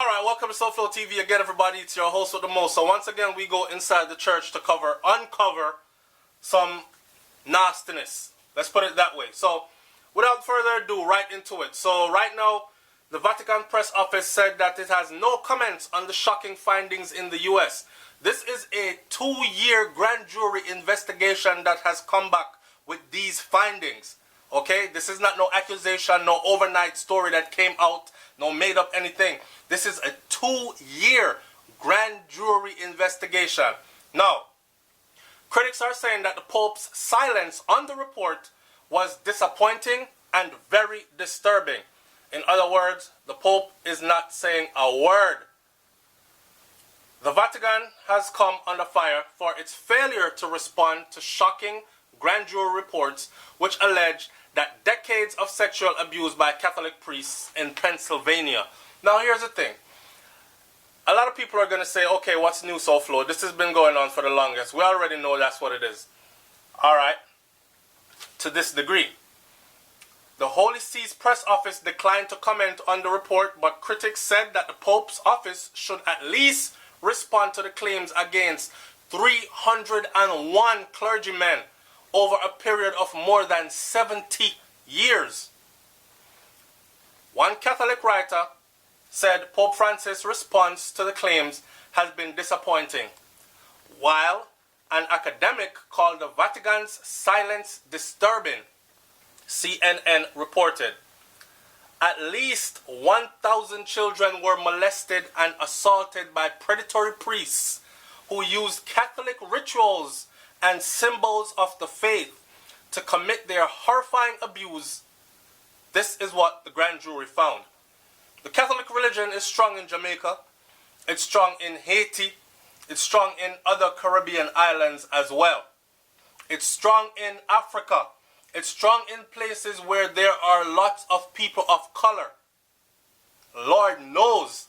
Alright, welcome to SoFlo TV again, everybody. It's your host with the most. So once again, we go inside the church to uncover some nastiness. Let's put it that way. So without further ado, right into it. So right now, the Vatican press office said that it has no comments on the shocking findings in the US. This is a 2-year grand jury investigation that has come back with these findings. Okay, this is not no accusation, no overnight story that came out, no made up anything. This is a 2-year grand jury investigation. Now, critics are saying that the Pope's silence on the report was disappointing and very disturbing. In other words, the Pope is not saying a word. The Vatican has come under fire for its failure to respond to shocking grand jury reports which allege that decades of sexual abuse by Catholic priests in Pennsylvania. Now here's the thing. A lot of people are going to say, okay, what's new, SoFlo? This has been going on for the longest. We already know that's what it is. Alright. To this degree. The Holy See's press office declined to comment on the report, but critics said that the Pope's office should at least respond to the claims against 301 clergymen over a period of more than 70 years. One Catholic writer said Pope Francis' response to the claims has been disappointing, while an academic called the Vatican's silence disturbing, CNN reported. At least 1,000 children were molested and assaulted by predatory priests who used Catholic rituals and symbols of the faith to commit their horrifying abuse. This is what the grand jury found. The Catholic religion is strong in Jamaica, it's strong in Haiti, it's strong in other Caribbean islands as well. It's strong in Africa, it's strong in places where there are lots of people of color. Lord knows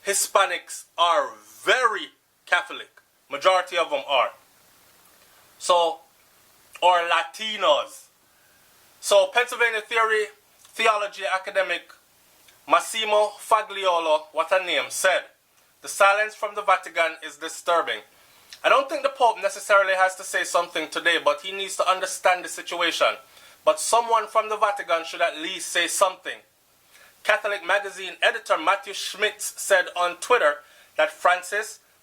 Hispanics are very Catholic, majority of them are. So, or Latinos. So, Pennsylvania theology academic Massimo Fagliolo, what a name, said, the silence from the Vatican is disturbing. I don't think the Pope necessarily has to say something today, but he needs to understand the situation. But someone from the Vatican should at least say something. Catholic magazine editor Matthew Schmitz said on Twitter that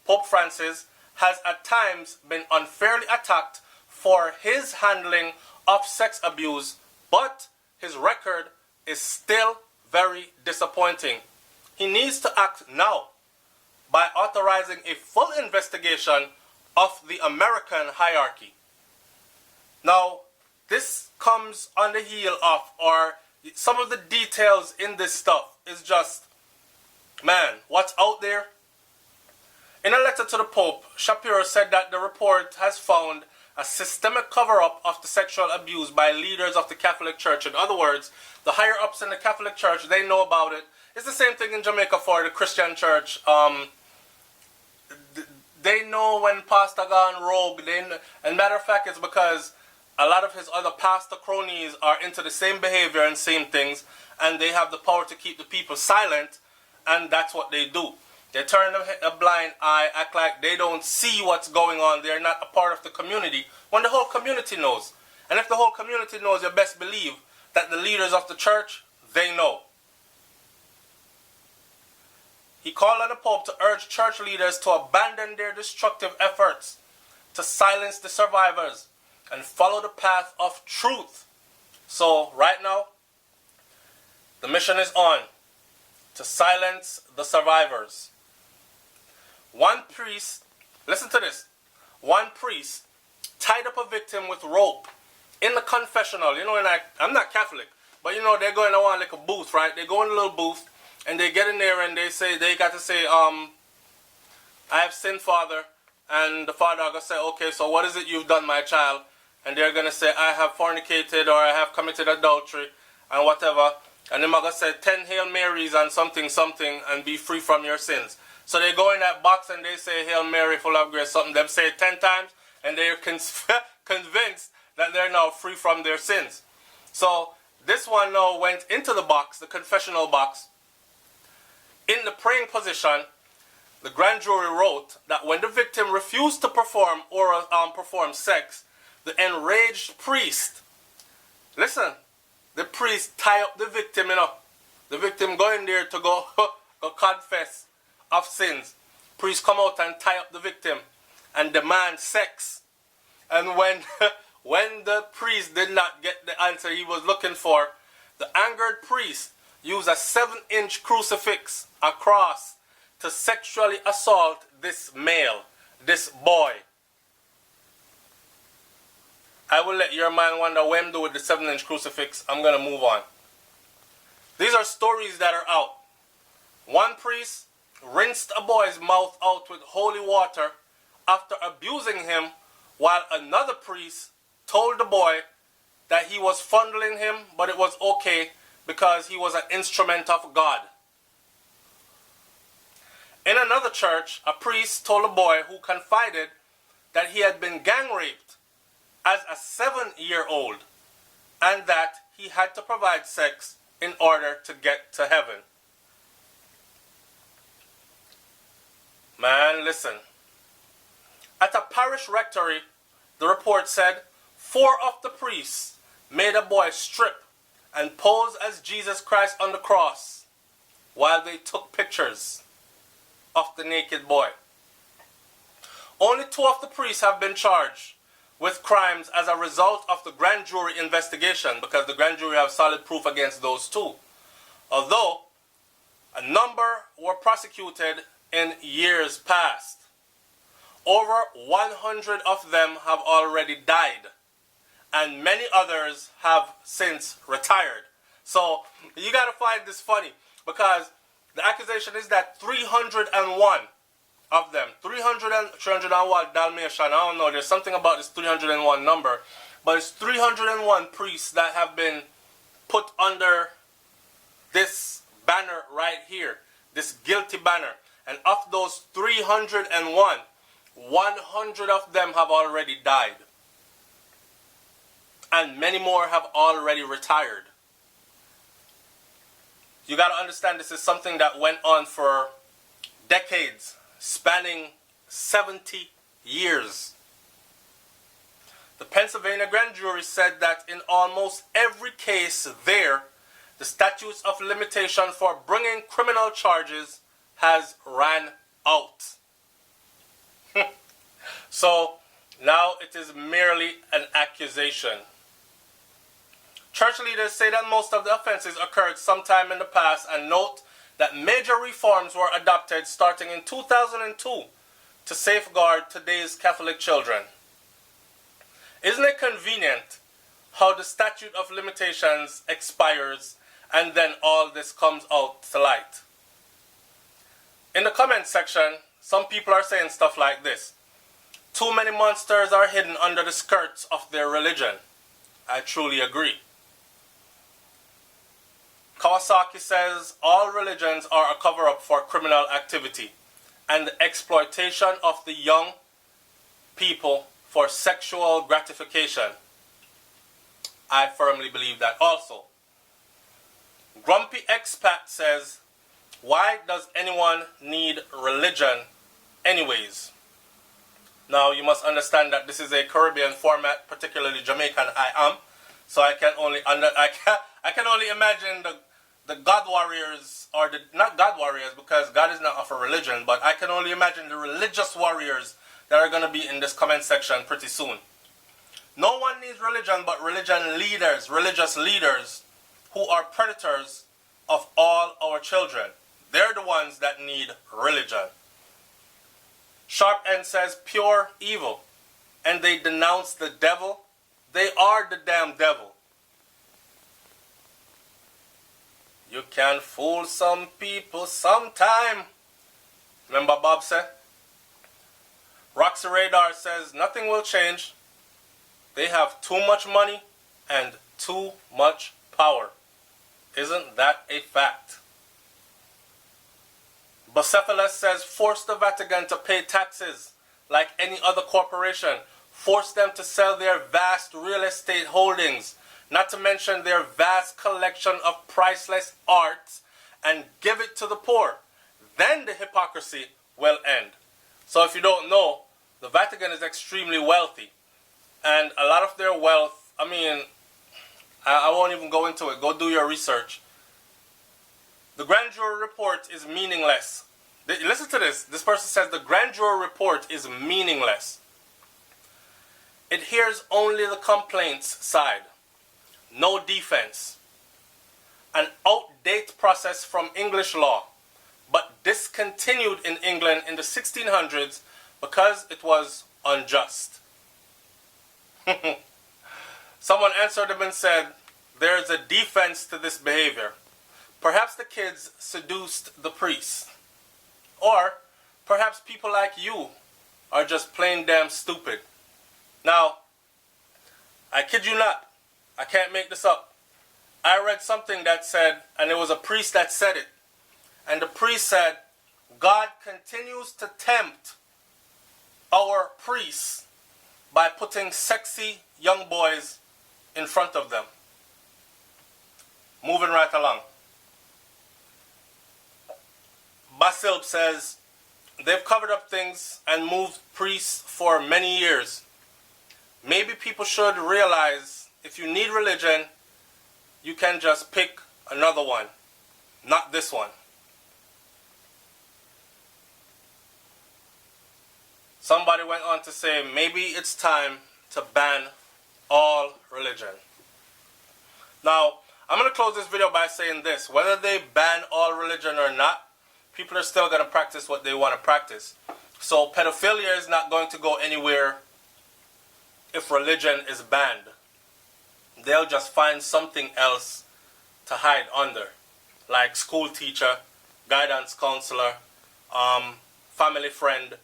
Pope Francis, has at times been unfairly attacked for his handling of sex abuse, but his record is still very disappointing. He needs to act now by authorizing a full investigation of the American hierarchy. Now, this comes on the heel of, or some of the details in this stuff is just, man, what's out there? In a letter to the Pope, Shapiro said that the report has found a systemic cover-up of the sexual abuse by leaders of the Catholic Church. In other words, the higher-ups in the Catholic Church, they know about it. It's the same thing in Jamaica for the Christian Church. They know when pastor gone rogue. And matter of fact, it's because a lot of his other pastor cronies are into the same behavior and same things, and they have the power to keep the people silent, and that's what they do. They turn a blind eye, act like they don't see what's going on. They're not a part of the community when the whole community knows. And if the whole community knows, you best believe that the leaders of the church, they know. He called on the Pope to urge church leaders to abandon their destructive efforts to silence the survivors and follow the path of truth. So right now, the mission is on to silence the survivors. One priest, listen to this, one priest tied up a victim with rope in the confessional. You know, and I'm not Catholic, but you know, they're going to want like a booth, right? They go in a little booth and they get in there and they got to say, I have sinned, Father. And the father are going to say, okay, so what is it you've done, my child? And they're going to say, I have fornicated, or I have committed adultery and whatever. And then I'm going to say 10 Hail Marys and something, and be free from your sins. So they go in that box and they say, Hail Mary, full of grace, something. Them say it 10 times, and they're convinced that they're now free from their sins. So this one now went into the box, the confessional box, In the praying position, the grand jury wrote that when the victim refused to perform sex, the enraged priest, listen, the priest tie up the victim, The victim going there to go confess of sins. Priest come out and tie up the victim and demand sex. And when when the priest did not get the answer he was looking for, the angered priest used a 7-inch crucifix, a cross, to sexually assault this male, this boy. I will let your mind wonder what I'm doing with the 7-inch crucifix. I'm going to move on. These are stories that are out. One priest rinsed a boy's mouth out with holy water after abusing him, while another priest told the boy that he was fondling him, but it was okay because he was an instrument of God. In another church, a priest told a boy who confided that he had been gang raped as a 7-year-old and that he had to provide sex in order to get to heaven. Man, listen. At a parish rectory, the report said 4 of the priests made a boy strip and pose as Jesus Christ on the cross while they took pictures of the naked boy. Only 2 of the priests have been charged with crimes as a result of the grand jury investigation, because the grand jury have solid proof against those 2. Although a number were prosecuted in years past. Over 100 of them have already died, and many others have since retired. So you got to find this funny, because the accusation is that 301 of them, 301 Dalmatian, I don't know, there's something about this 301 number, but it's 301 priests that have been put under this banner right here, this guilty banner. And of those 301, 100 of them have already died. And many more have already retired. You got to understand, this is something that went on for decades, spanning 70 years. The Pennsylvania grand jury said that in almost every case there, the statutes of limitation for bringing criminal charges has ran out. So now it is merely an accusation. Church leaders say that most of the offenses occurred sometime in the past, and note that major reforms were adopted starting in 2002 to safeguard today's Catholic children. Isn't it convenient how the statute of limitations expires and then all this comes out to light? In the comment section, some people are saying stuff like this: too many monsters are hidden under the skirts of their religion. I truly agree. Kawasaki says all religions are a cover-up for criminal activity and the exploitation of the young people for sexual gratification. I firmly believe that also. Grumpy Expat says, why does anyone need religion anyways? Now you must understand that this is a Caribbean format, particularly Jamaican I am, so I can only imagine the God warriors, or the, not God warriors because God is not of a religion, but I can only imagine the religious warriors that are going to be in this comment section pretty soon. No one needs religion but religious leaders who are predators of all our children. They're the ones that need religion. Sharp End says pure evil, and they denounce the devil. They are the damn devil. You can fool some people sometime. Remember Bob said? Roxy Radar says nothing will change. They have too much money and too much power. Isn't that a fact? Bucephalus says force the Vatican to pay taxes like any other corporation. Force them to sell their vast real estate holdings, not to mention their vast collection of priceless art, and give it to the poor. then the hypocrisy will end. So if you don't know, the Vatican is extremely wealthy. And a lot of their wealth, I mean, I won't even go into it. Go do your research. The grand jury report is meaningless. Listen to this. This person says the grand jury report is meaningless. It hears only the complaints side. No defense. An outdated process from English law, but discontinued in England in the 1600s because it was unjust. Someone answered him and said, there is a defense to this behavior. Perhaps the kids seduced the priest. Or perhaps people like you are just plain damn stupid. Now, I kid you not, I can't make this up. I read something that said, and it was a priest that said it, and the priest said, God continues to tempt our priests by putting sexy young boys in front of them. Moving right along. Basil says, they've covered up things and moved priests for many years. Maybe people should realize if you need religion, you can just pick another one, not this one. Somebody went on to say, maybe it's time to ban all religion. Now, I'm going to close this video by saying this. Whether they ban all religion or not, people are still going to practice what they want to practice. So pedophilia is not going to go anywhere if religion is banned. They'll just find something else to hide under, like school teacher, guidance counselor, family friend,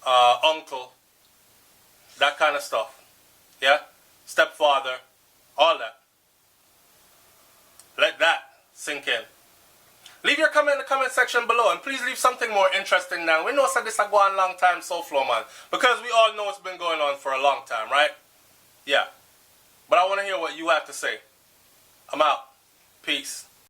uncle, that kind of stuff. Yeah? Stepfather, all that. Let that sink in. Leave your comment in the comment section below, and please leave something more interesting now. We know that this has gone a long time so flow, man, because we all know it's been going on for a long time, right? Yeah. But I want to hear what you have to say. I'm out. Peace.